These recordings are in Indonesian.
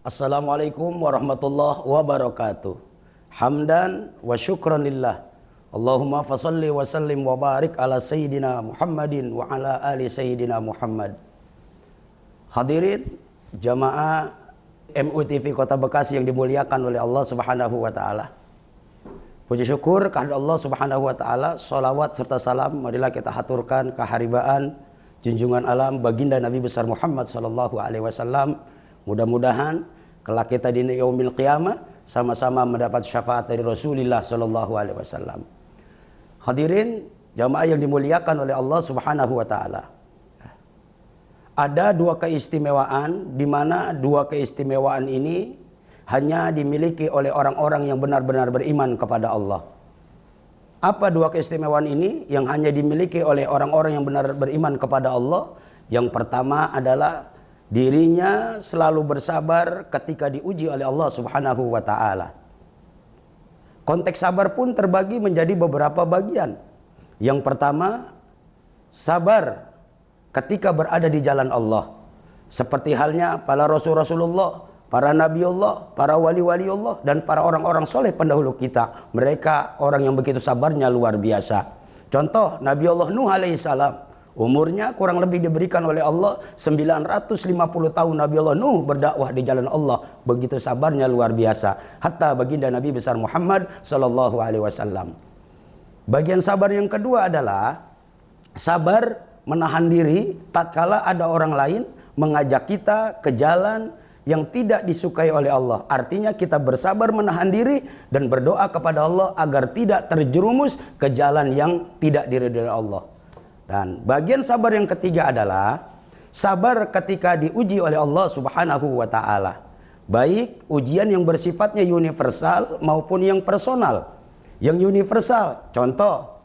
Assalamualaikum warahmatullahi wabarakatuh. Hamdan wa syukranillah. Allahumma fasalli wa sallim wa barik ala sayyidina Muhammadin wa ala ali sayyidina Muhammad. Hadirin jamaah MUTV Kota Bekasi yang dimuliakan oleh Allah Subhanahu wa taala. Puji syukur kehadirat Allah Subhanahu wa taala, salawat serta salam marilah kita haturkan keharibaan junjungan alam baginda Nabi besar Muhammad sallallahu alaihi wasallam. Mudah-mudahan kelak kita di yaumil qiyamah sama-sama mendapat syafaat dari Rasulullah sallallahu alaihi wasallam. Hadirin jamaah yang dimuliakan oleh Allah Subhanahu wa taala. Ada dua keistimewaan di mana dua keistimewaan ini hanya dimiliki oleh orang-orang yang benar-benar beriman kepada Allah. Apa dua keistimewaan ini yang hanya dimiliki oleh orang-orang yang benar beriman kepada Allah? Yang pertama adalah dirinya selalu bersabar ketika diuji oleh Allah Subhanahu wa taala. Konteks sabar pun terbagi menjadi beberapa bagian. Yang pertama, sabar ketika berada di jalan Allah. Seperti halnya para Rasulullah, para Nabi Allah, para wali-wali Allah, dan para orang-orang soleh pendahulu kita. Mereka orang yang begitu sabarnya luar biasa. Contoh Nabi Allah Nuh alaihissalam. Umurnya kurang lebih diberikan oleh Allah 950 tahun Nabi Allah Nuh berdakwah di jalan Allah. Begitu sabarnya luar biasa. Hatta baginda Nabi besar Muhammad sallallahu alaihi wasallam. Bagian sabar yang kedua adalah sabar menahan diri tatkala ada orang lain mengajak kita ke jalan yang tidak disukai oleh Allah. Artinya kita bersabar menahan diri dan berdoa kepada Allah agar tidak terjerumus ke jalan yang tidak diridhoi Allah. Dan bagian sabar yang ketiga adalah sabar ketika diuji oleh Allah Subhanahu wa taala. Baik ujian yang bersifatnya universal maupun yang personal. Yang universal, contoh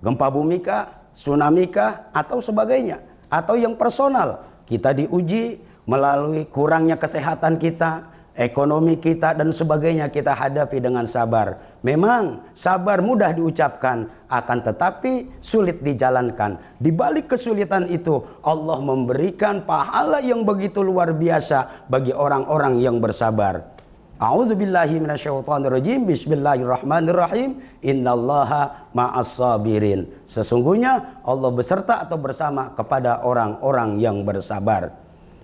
gempa bumi kah, tsunami kah, atau sebagainya. Atau yang personal, kita diuji melalui kurangnya kesehatan kita, ekonomi kita, dan sebagainya kita hadapi dengan sabar. Memang sabar mudah diucapkan, akan tetapi sulit dijalankan. Di balik kesulitan itu, Allah memberikan pahala yang begitu luar biasa bagi orang-orang yang bersabar. A'udzubillahi minasyaitonirrajim. Bismillahirrahmanirrahim. Innallaha ma'as sabirin. Sesungguhnya Allah beserta atau bersama kepada orang-orang yang bersabar.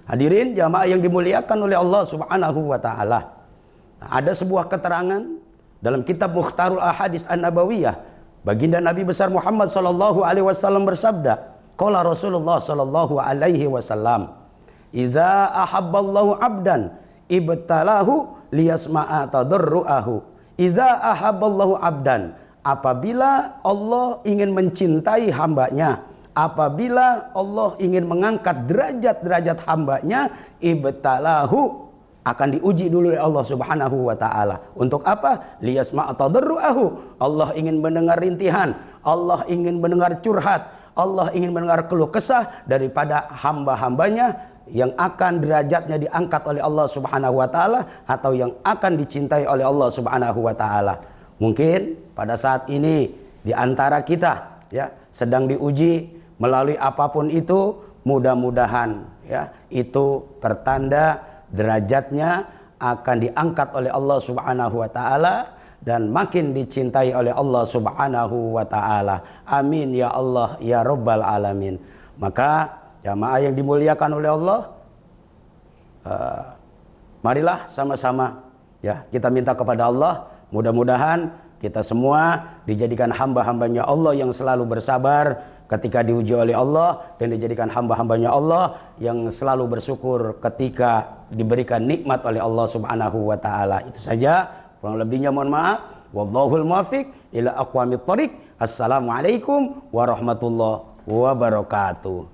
Hadirin jamaah yang dimuliakan oleh Allah Subhanahu wa taala. Ada sebuah keterangan dalam kitab Mukhtarul Ahadits An-Nabawiyah. Baginda Nabi besar Muhammad sallallahu alaihi wasallam bersabda, qala Rasulullah sallallahu alaihi wasallam, "Idza ahabballahu 'abdan ibtalahu liyasma'a tadarruahu." Idza ahabballahu 'abdan, apabila Allah ingin mencintai hambanya, apabila Allah ingin mengangkat derajat-derajat hambanya, ibtalahu, akan diuji dulu oleh Allah Subhanahu wa taala. Untuk apa? Liyasma'a tadarruahu. Allah ingin mendengar rintihan, Allah ingin mendengar curhat, Allah ingin mendengar keluh kesah daripada hamba-hambanya yang akan derajatnya diangkat oleh Allah Subhanahu wa taala atau yang akan dicintai oleh Allah Subhanahu wa taala. Mungkin pada saat ini di antara kita ya sedang diuji melalui apapun itu, mudah-mudahan ya itu pertanda derajatnya akan diangkat oleh Allah Subhanahu wa taala dan makin dicintai oleh Allah Subhanahu wa taala. Amin ya Allah ya rabbal alamin. Maka jamaah yang dimuliakan oleh Allah, marilah sama-sama ya kita minta kepada Allah, mudah-mudahan kita semua dijadikan hamba-hambanya Allah yang selalu bersabar ketika diuji oleh Allah, dan dijadikan hamba-hambanya Allah yang selalu bersyukur ketika diberikan nikmat oleh Allah Subhanahu wa taala. Itu saja, kurang lebihnya mohon maaf. Wallahul muwaffiq ila aqwamit thoriq. Assalamualaikum warahmatullahi wabarakatuh.